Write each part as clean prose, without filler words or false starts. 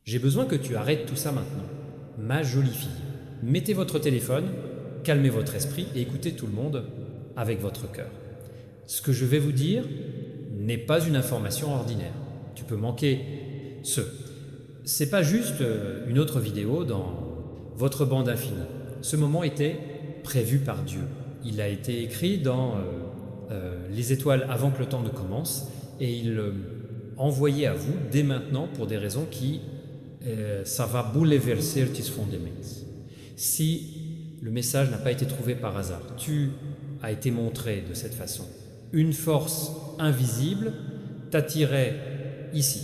J'ai besoin que tu arrêtes tout ça maintenant. Ma jolie fille, mettez votre téléphone, calmez votre esprit et écoutez tout le monde avec votre cœur. Ce que je vais vous dire n'est pas une information ordinaire. Tu peux manquer ce. C'est pas juste une autre vidéo dans votre bande infinie. Ce moment était prévu par Dieu. Il a été écrit dans les étoiles avant que le temps ne commence et il envoyé à vous dès maintenant pour des raisons qui ça va bouleverser tes fondements. Si le message n'a pas été trouvé par hasard, tu as été montré de cette façon. Une force invisible t'attirait ici.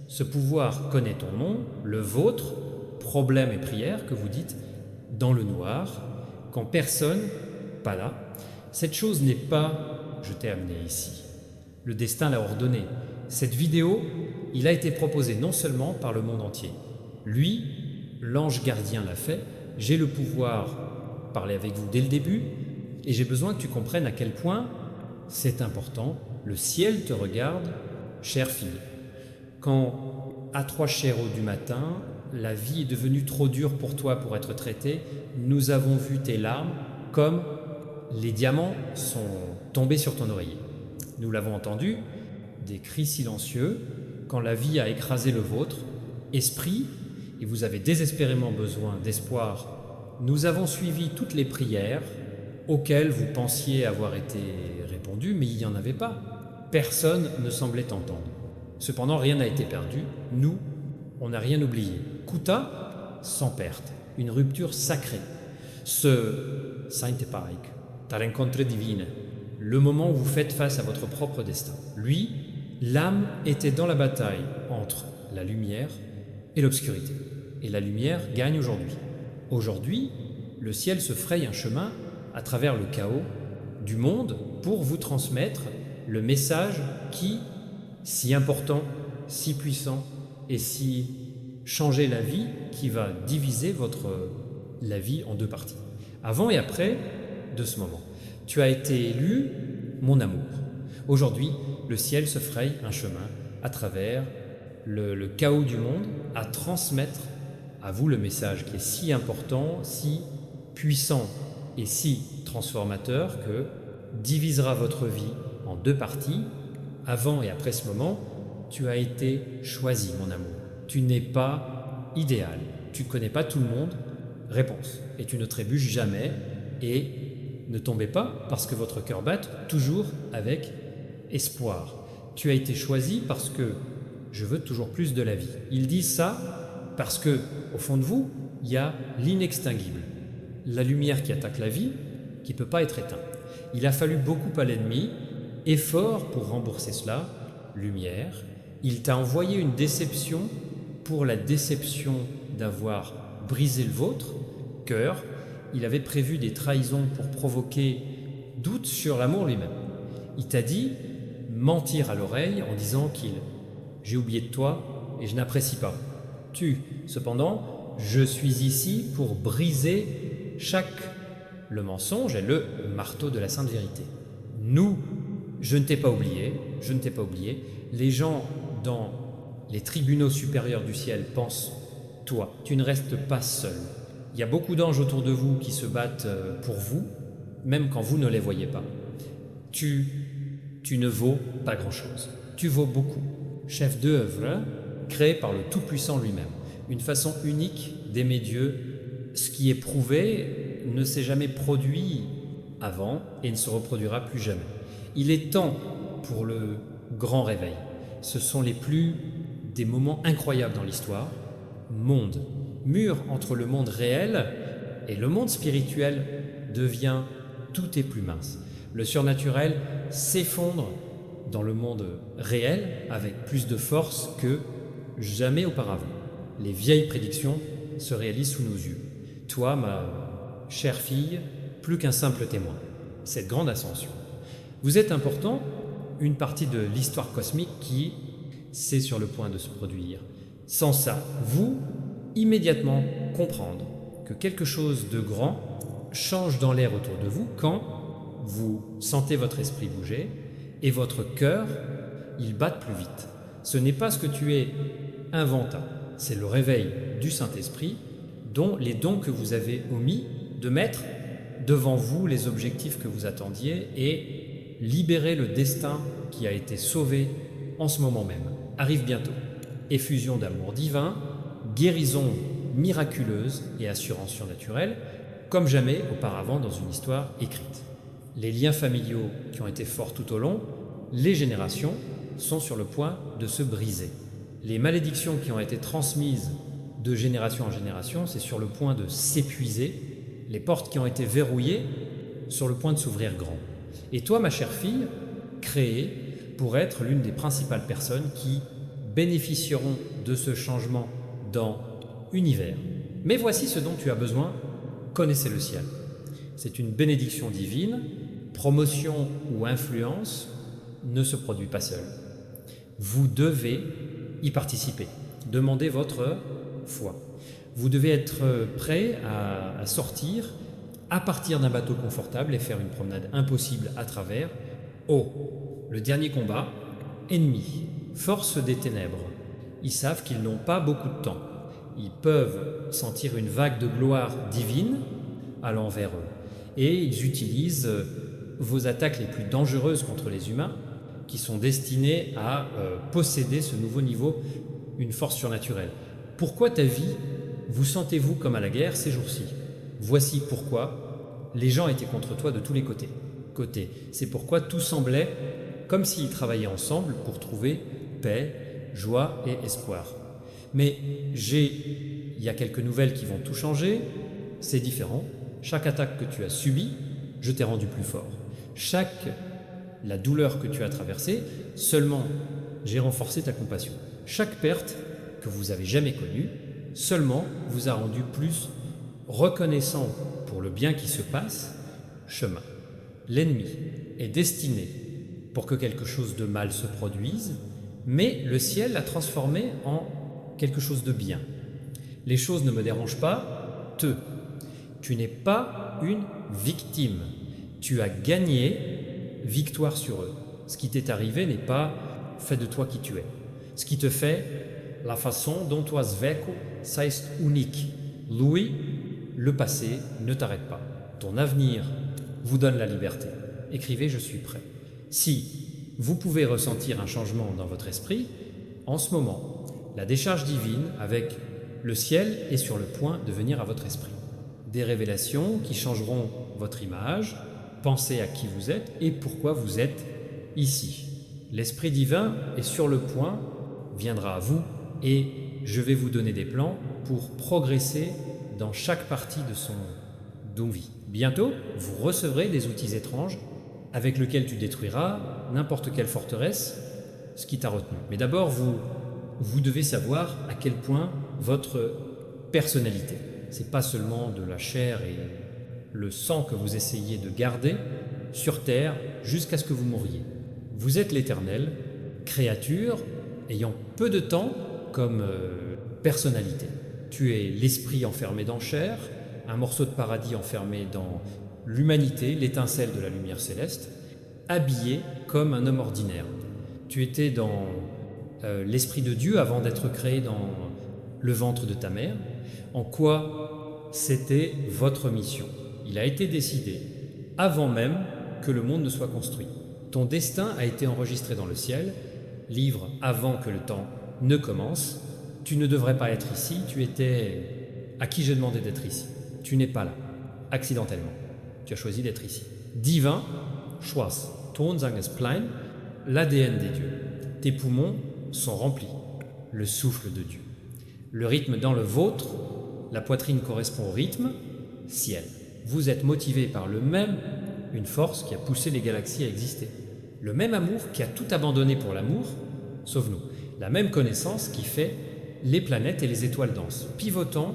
Ce pouvoir connaît ton nom, le vôtre, problème et prière que vous dites dans le noir, quand personne, pas là. Cette chose n'est pas je t'ai amené ici. Le destin l'a ordonné. Cette vidéo, il a été proposé non seulement par le monde entier. Lui, l'ange gardien l'a fait. J'ai le pouvoir de parler avec vous dès le début et j'ai besoin que tu comprennes à quel point c'est important. Le ciel te regarde, chère fille. Quand, à 3 chéros du matin, la vie est devenue trop dure pour toi pour être traitée, nous avons vu tes larmes comme les diamants sont tombés sur ton oreiller. Nous l'avons entendu, des cris silencieux, quand la vie a écrasé le vôtre, esprit, et vous avez désespérément besoin d'espoir, nous avons suivi toutes les prières auxquelles vous pensiez avoir été répondu, mais il n'y en avait pas. Personne ne semblait entendre. Cependant, rien n'a été perdu. Nous, on n'a rien oublié. Kuta, sans perte. Une rupture sacrée. Ce Sainte-Païk, ta rencontre divine, le moment où vous faites face à votre propre destin. Lui, l'âme était dans la bataille entre la lumière et l'obscurité. Et la lumière gagne aujourd'hui. Aujourd'hui, le ciel se fraye un chemin à travers le chaos du monde pour vous transmettre le message qui, si important, si puissant et si changer la vie, qui va diviser la vie en 2 parties. Avant et après de ce moment. Tu as été élu, mon amour. Aujourd'hui, le ciel se fraye un chemin à travers le chaos du monde à transmettre à vous le message qui est si important, si puissant et si transformateur que divisera votre vie en 2 parties. Avant et après ce moment, tu as été choisi, mon amour. Tu n'es pas idéal. Tu ne connais pas tout le monde. Réponse. Et tu ne trébuches jamais et ne tombez pas parce que votre cœur batte toujours avec espoir. Tu as été choisi parce que je veux toujours plus de la vie. Il dit ça parce que, au fond de vous, il y a l'inextinguible. La lumière qui attaque la vie, qui ne peut pas être éteinte. Il a fallu beaucoup à l'ennemi, effort pour rembourser cela, lumière. Il t'a envoyé une déception pour la déception d'avoir brisé le vôtre, cœur. Il avait prévu des trahisons pour provoquer doute sur l'amour lui-même. Il t'a dit mentir à l'oreille en disant j'ai oublié de toi et je n'apprécie pas. Cependant, je suis ici pour briser le mensonge et le marteau de la sainte vérité. Je ne t'ai pas oublié. Les gens dans les tribunaux supérieurs du ciel pensent, toi, tu ne restes pas seul. Il y a beaucoup d'anges autour de vous qui se battent pour vous, même quand vous ne les voyez pas. Tu ne vaux pas grand-chose. Tu vaux beaucoup. Chef d'œuvre, créé par le Tout-Puissant lui-même. Une façon unique d'aimer Dieu. Ce qui est prouvé ne s'est jamais produit avant et ne se reproduira plus jamais. Il est temps pour le grand réveil. Ce sont des moments incroyables dans l'histoire. Mur entre le monde réel et le monde spirituel devient tout est plus mince. Le surnaturel s'effondre dans le monde réel avec plus de force que jamais auparavant. Les vieilles prédictions se réalisent sous nos yeux. Toi, ma chère fille, plus qu'un simple témoin. Cette grande ascension. Vous êtes important, une partie de l'histoire cosmique qui, c'est sur le point de se produire. Sans ça, vous, immédiatement comprendre que quelque chose de grand change dans l'air autour de vous quand vous sentez votre esprit bouger et votre cœur, il bat plus vite. Ce n'est pas ce que tu es inventa. c'est le réveil du Saint-Esprit, dont les dons que vous avez omis de mettre devant vous les objectifs que vous attendiez et libérer le destin qui a été sauvé en ce moment même. Arrive bientôt. Effusion d'amour divin, guérison miraculeuse et assurance surnaturelle, comme jamais auparavant dans une histoire écrite. Les liens familiaux qui ont été forts tout au long, les générations sont sur le point de se briser. Les malédictions qui ont été transmises de génération en génération, c'est sur le point de s'épuiser. Les portes qui ont été verrouillées, sur le point de s'ouvrir grand. Et toi, ma chère fille, créée pour être l'une des principales personnes qui bénéficieront de ce changement dans l'univers. Mais voici ce dont tu as besoin, connaissez le ciel. C'est une bénédiction divine, promotion ou influence ne se produit pas seul. Vous devez y participer, demandez votre foi. Vous devez être prêt à sortir, à partir d'un bateau confortable et faire une promenade impossible à travers. Le dernier combat, ennemi, force des ténèbres. Ils savent qu'ils n'ont pas beaucoup de temps. Ils peuvent sentir une vague de gloire divine allant vers eux. Et ils utilisent vos attaques les plus dangereuses contre les humains qui sont destinées à posséder ce nouveau niveau, une force surnaturelle. Pourquoi ta vie vous sentez-vous comme à la guerre ces jours-ci? Voici pourquoi les gens étaient contre toi de tous les côtés. C'est pourquoi tout semblait comme s'ils travaillaient ensemble pour trouver paix, joie et espoir. Mais il y a quelques nouvelles qui vont tout changer, c'est différent. Chaque attaque que tu as subie, je t'ai rendu plus fort. La douleur que tu as traversée, seulement j'ai renforcé ta compassion. Chaque perte que vous avez jamais connue, seulement vous a rendu plus reconnaissant pour le bien qui se passe, chemin. L'ennemi est destiné pour que quelque chose de mal se produise, mais le ciel l'a transformé en quelque chose de bien. Les choses ne me dérangent pas, tu n'es pas une victime. Tu as gagné victoire sur eux. Ce qui t'est arrivé n'est pas fait de toi qui tu es. Ce qui te fait, la façon dont tu as vécu, ça est unique. Louis, le passé ne t'arrête pas. Ton avenir vous donne la liberté. Écrivez, je suis prêt. Si vous pouvez ressentir un changement dans votre esprit, en ce moment, la décharge divine avec le ciel est sur le point de venir à votre esprit. Des révélations qui changeront votre image, pensez à qui vous êtes et pourquoi vous êtes ici. L'Esprit divin est sur le point, viendra à vous et je vais vous donner des plans pour progresser dans chaque partie de son vie. Bientôt, vous recevrez des outils étranges avec lesquels tu détruiras n'importe quelle forteresse, ce qui t'a retenu. Mais d'abord, vous devez savoir à quel point votre personnalité, c'est pas seulement de la chair et le sang que vous essayez de garder sur terre jusqu'à ce que vous mouriez. Vous êtes l'Éternel, créature ayant peu de temps comme personnalité. Tu es l'esprit enfermé dans chair, un morceau de paradis enfermé dans l'humanité, l'étincelle de la lumière céleste, habillé comme un homme ordinaire. Tu étais dans l'esprit de Dieu avant d'être créé dans le ventre de ta mère. En quoi c'était votre mission? Il a été décidé avant même que le monde ne soit construit. Ton destin a été enregistré dans le ciel, livre avant que le temps ne commence. Tu ne devrais pas être ici, tu étais à qui j'ai demandé d'être ici. Tu n'es pas là, accidentellement. Tu as choisi d'être ici. Divin, Schwarz, Tonsangensplein, l'ADN des dieux. Tes poumons sont remplis, le souffle de Dieu. Le rythme dans le vôtre, la poitrine correspond au rythme, ciel. Vous êtes motivé par une force qui a poussé les galaxies à exister. Le même amour qui a tout abandonné pour l'amour, sauf nous. La même connaissance qui fait les planètes et les étoiles denses. Pivotant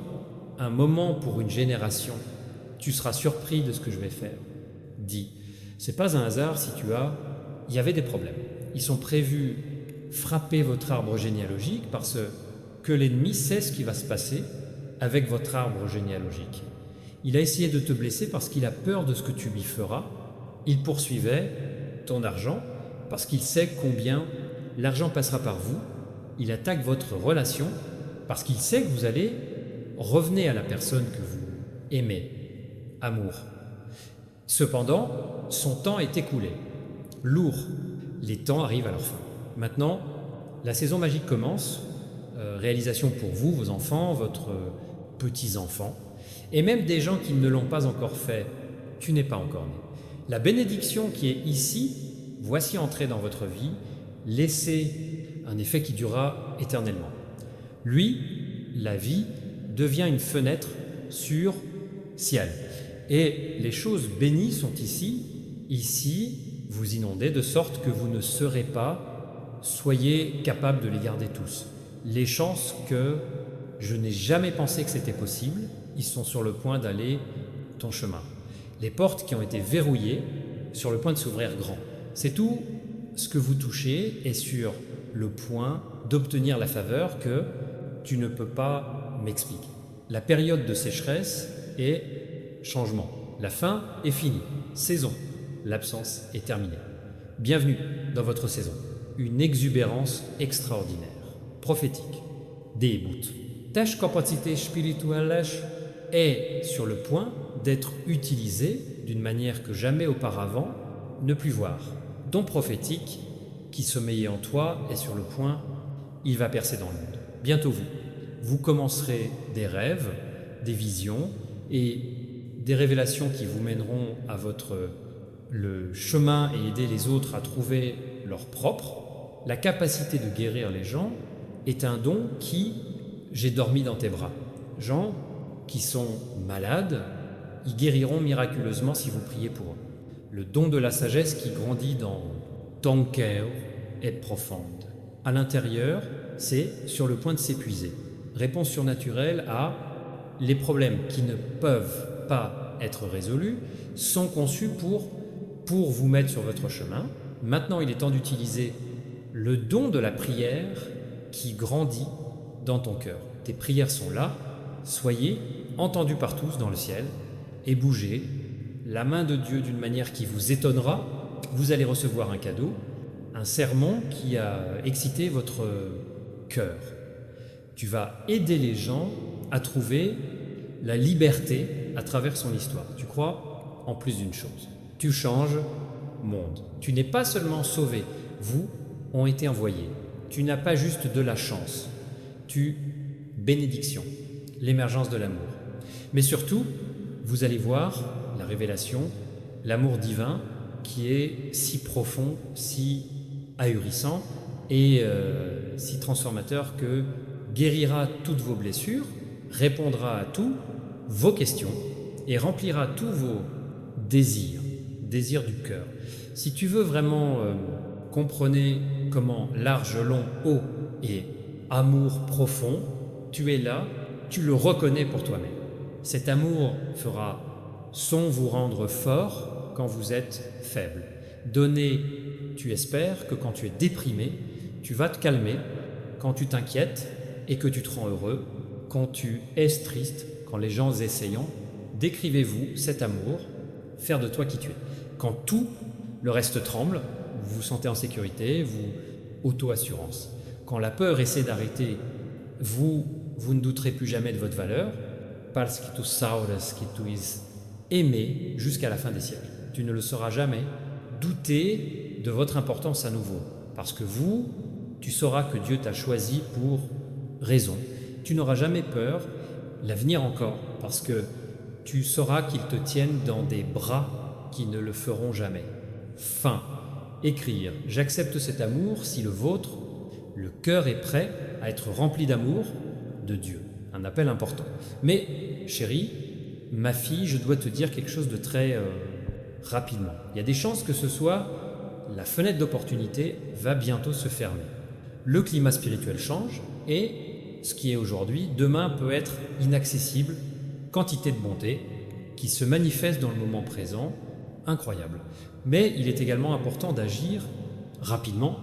un moment pour une génération, tu seras surpris de ce que je vais faire. Dis, c'est pas un hasard si il y avait des problèmes. Ils sont prévus frapper votre arbre généalogique parce que l'ennemi sait ce qui va se passer avec votre arbre généalogique. Il a essayé de te blesser parce qu'il a peur de ce que tu lui feras. Il poursuivait ton argent parce qu'il sait combien l'argent passera par vous. Il attaque votre relation parce qu'il sait que vous allez revenir à la personne que vous aimez, amour. Cependant, son temps est écoulé, lourd, les temps arrivent à leur fin. Maintenant, la saison magique commence, réalisation pour vous, vos enfants, votre petits-enfants, et même des gens qui ne l'ont pas encore fait, tu n'es pas encore né. La bénédiction qui est ici, voici entrée dans votre vie, laissez un effet qui durera éternellement. Lui, la vie, devient une fenêtre sur ciel. Et les choses bénies sont ici. Ici, vous inondez de sorte que vous ne serez pas, soyez capable de les garder tous. Les chances que je n'ai jamais pensé que c'était possible, ils sont sur le point d'aller ton chemin. Les portes qui ont été verrouillées, sur le point de s'ouvrir grand. C'est tout ce que vous touchez est sur le point d'obtenir la faveur que tu ne peux pas m'expliquer. La période de sécheresse est changement. La fin est finie. Saison. L'absence est terminée. Bienvenue dans votre saison. Une exubérance extraordinaire, prophétique. Début. Ta capacité spirituelle est sur le point d'être utilisée d'une manière que jamais auparavant ne plus voir. Don prophétique qui sommeillait en toi est sur le point, il va percer dans le monde. Bientôt vous commencerez des rêves, des visions et des révélations qui vous mèneront à le chemin et aider les autres à trouver leur propre. La capacité de guérir les gens est un don qui, j'ai dormi dans tes bras. Gens qui sont malades, ils guériront miraculeusement si vous priez pour eux. Le don de la sagesse qui grandit dans ton cœur est profonde. À l'intérieur, c'est sur le point de s'épuiser. Réponse surnaturelle à les problèmes qui ne peuvent pas être résolus sont conçus pour vous mettre sur votre chemin. Maintenant, il est temps d'utiliser le don de la prière qui grandit dans ton cœur. Tes prières sont là, soyez entendus par tous dans le ciel et bougez la main de Dieu d'une manière qui vous étonnera. Vous allez recevoir un cadeau, un sermon qui a excité votre cœur. Tu vas aider les gens à trouver la liberté à travers son histoire. Tu crois en plus d'une chose. Tu changes monde. Tu n'es pas seulement sauvé. Vous ont été envoyés. Tu n'as pas juste de la chance. Bénédiction, l'émergence de l'amour. Mais surtout, vous allez voir la révélation, l'amour divin qui est si profond, si ahurissant et si transformateur que guérira toutes vos blessures, répondra à tous vos questions et remplira tous vos désirs du cœur. Si tu veux vraiment comprendre comment large, long, haut et amour profond, tu es là, tu le reconnais pour toi-même. Cet amour fera vous rendre fort quand vous êtes faible. Donner, tu espères que quand tu es déprimé, tu vas te calmer, quand tu t'inquiètes et que tu te rends heureux, quand tu es triste, quand les gens essayant, décrivez-vous cet amour, faire de toi qui tu es. Quand tout le reste tremble, vous vous sentez en sécurité, vous auto-assurance. Quand la peur essaie d'arrêter, vous ne douterez plus jamais de votre valeur, parce que tu saures que tu es aimé jusqu'à la fin des siècles. Tu ne le sauras jamais. Doutez de votre importance à nouveau, parce que tu sauras que Dieu t'a choisi pour raison. Tu n'auras jamais peur, l'avenir encore, parce que tu sauras qu'il te tienne dans des bras qui ne le feront jamais. Fin. Écrire. J'accepte cet amour si le vôtre, le cœur est prêt à être rempli d'amour de Dieu. Un appel important. Mais, chérie, ma fille, je dois te dire quelque chose de très rapidement. Il y a des chances que ce soit la fenêtre d'opportunité va bientôt se fermer. Le climat spirituel change et ce qui est aujourd'hui, demain peut être inaccessible. Quantité de bonté qui se manifeste dans le moment présent, incroyable. Mais il est également important d'agir rapidement.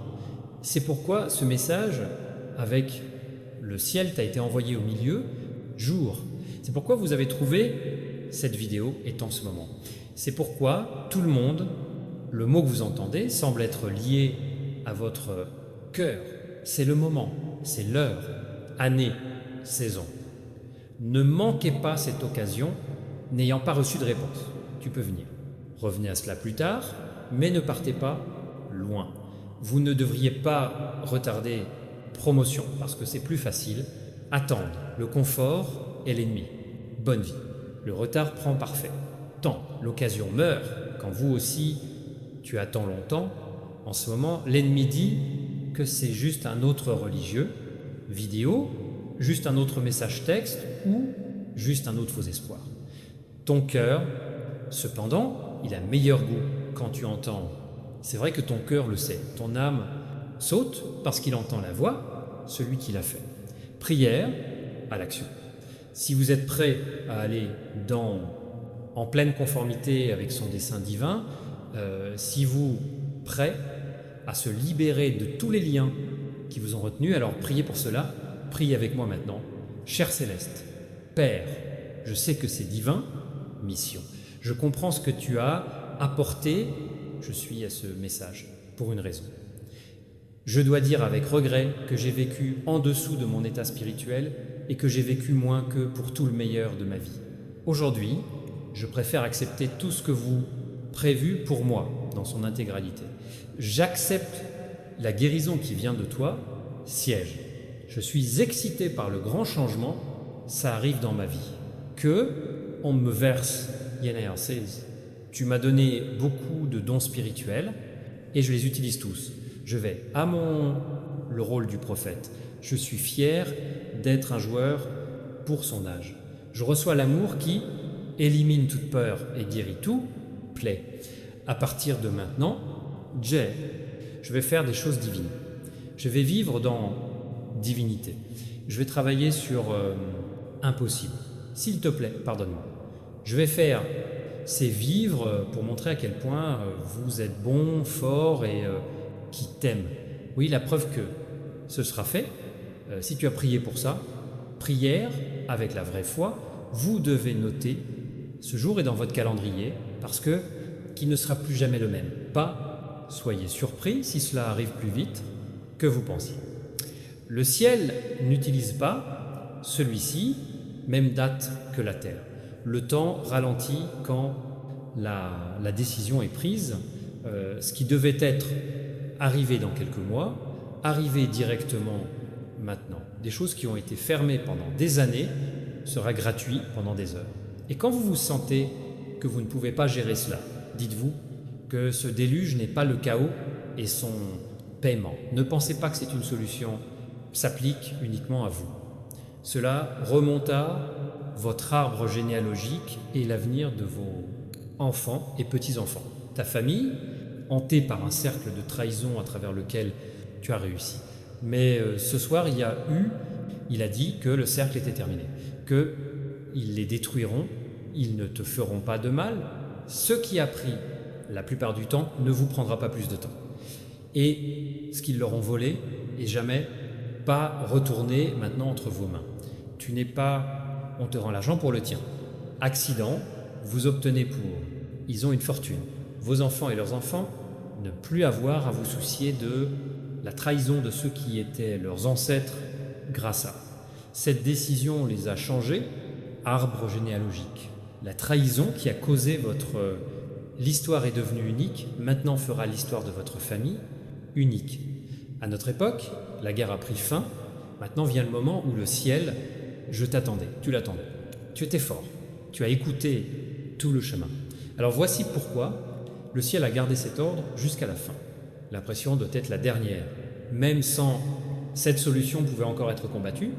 C'est pourquoi ce message avec le ciel t'a été envoyé au milieu, jour. C'est pourquoi vous avez trouvé cette vidéo est en ce moment. C'est pourquoi tout le monde, le mot que vous entendez, semble être lié à votre cœur. C'est le moment, c'est l'heure, année, saison. Ne manquez pas cette occasion, n'ayant pas reçu de réponse. Tu peux venir. Revenez à cela plus tard, mais ne partez pas loin. Vous ne devriez pas retarder promotion, parce que c'est plus facile. Attendre, le confort est l'ennemi. Bonne vie. Le retard prend parfait. Tant l'occasion meurt, quand vous aussi tu attends longtemps, en ce moment, l'ennemi dit que c'est juste un autre religieux, vidéo, juste un autre message texte ou juste un autre faux espoir. Ton cœur, cependant, il a meilleur goût quand tu entends. C'est vrai que ton cœur le sait. Ton âme saute parce qu'il entend la voix, celui qui l'a fait. Prière à l'action. Si vous êtes prêt à aller en pleine conformité avec son dessein divin, si vous prêt à se libérer de tous les liens qui vous ont retenu, alors priez pour cela. Priez avec moi maintenant. Cher Céleste, Père, je sais que c'est divin, mission. Je comprends ce que tu as apporté, je suis à ce message pour une raison. Je dois dire avec regret que j'ai vécu en dessous de mon état spirituel et que j'ai vécu moins que pour tout le meilleur de ma vie. Aujourd'hui, je préfère accepter tout ce que vous prévu pour moi dans son intégralité. J'accepte la guérison qui vient de toi, siège. Je suis excité par le grand changement, ça arrive dans ma vie. Que on me verse, tu m'as donné beaucoup de dons spirituels et je les utilise tous. Je vais à le rôle du prophète. Je suis fier d'être un joueur pour son âge. Je reçois l'amour qui élimine toute peur et guérit tout, plaît. À partir de maintenant, je vais faire des choses divines. Je vais vivre dans divinité. Je vais travailler sur impossible. S'il te plaît, pardonne-moi. Je vais faire ces vivres pour montrer à quel point vous êtes bon, fort et qui t'aime. Oui, la preuve que ce sera fait. Si tu as prié pour ça, prière avec la vraie foi, vous devez noter ce jour est dans votre calendrier parce que qui ne sera plus jamais le même. Pas soyez surpris si cela arrive plus vite que vous pensiez. Le ciel n'utilise pas celui-ci, même date que la terre. Le temps ralentit quand la décision est prise. Ce qui devait être arrivé dans quelques mois, arrivé directement maintenant. Des choses qui ont été fermées pendant des années sera gratuit pendant des heures. Et quand vous vous sentez que vous ne pouvez pas gérer cela, dites-vous que ce déluge n'est pas le chaos et son paiement. Ne pensez pas que c'est une solution, s'applique uniquement à vous. Cela remonte à votre arbre généalogique et l'avenir de vos enfants et petits-enfants. Ta famille, hantée par un cercle de trahison à travers lequel tu as réussi. Mais ce soir, il a dit que le cercle était terminé, qu'ils les détruiront, ils ne te feront pas de mal. Ce qui a pris la plupart du temps ne vous prendra pas plus de temps. Et ce qu'ils leur ont volé est jamais pas retourné maintenant entre vos mains. Tu n'es pas, on te rend l'argent pour le tien. Accident, vous obtenez ils ont une fortune. Vos enfants et leurs enfants, ne plus avoir à vous soucier de la trahison de ceux qui étaient leurs ancêtres grâce à. Cette décision les a changés, arbre généalogique. La trahison qui a causé l'histoire est devenue unique, maintenant fera l'histoire de votre famille unique. À notre époque, la guerre a pris fin, maintenant vient le moment où le ciel, je t'attendais, tu l'attendais. Tu étais fort, tu as écouté tout le chemin. Alors voici pourquoi le ciel a gardé cet ordre jusqu'à la fin. L'impression doit être la dernière. Même sans cette solution pouvait encore être combattue,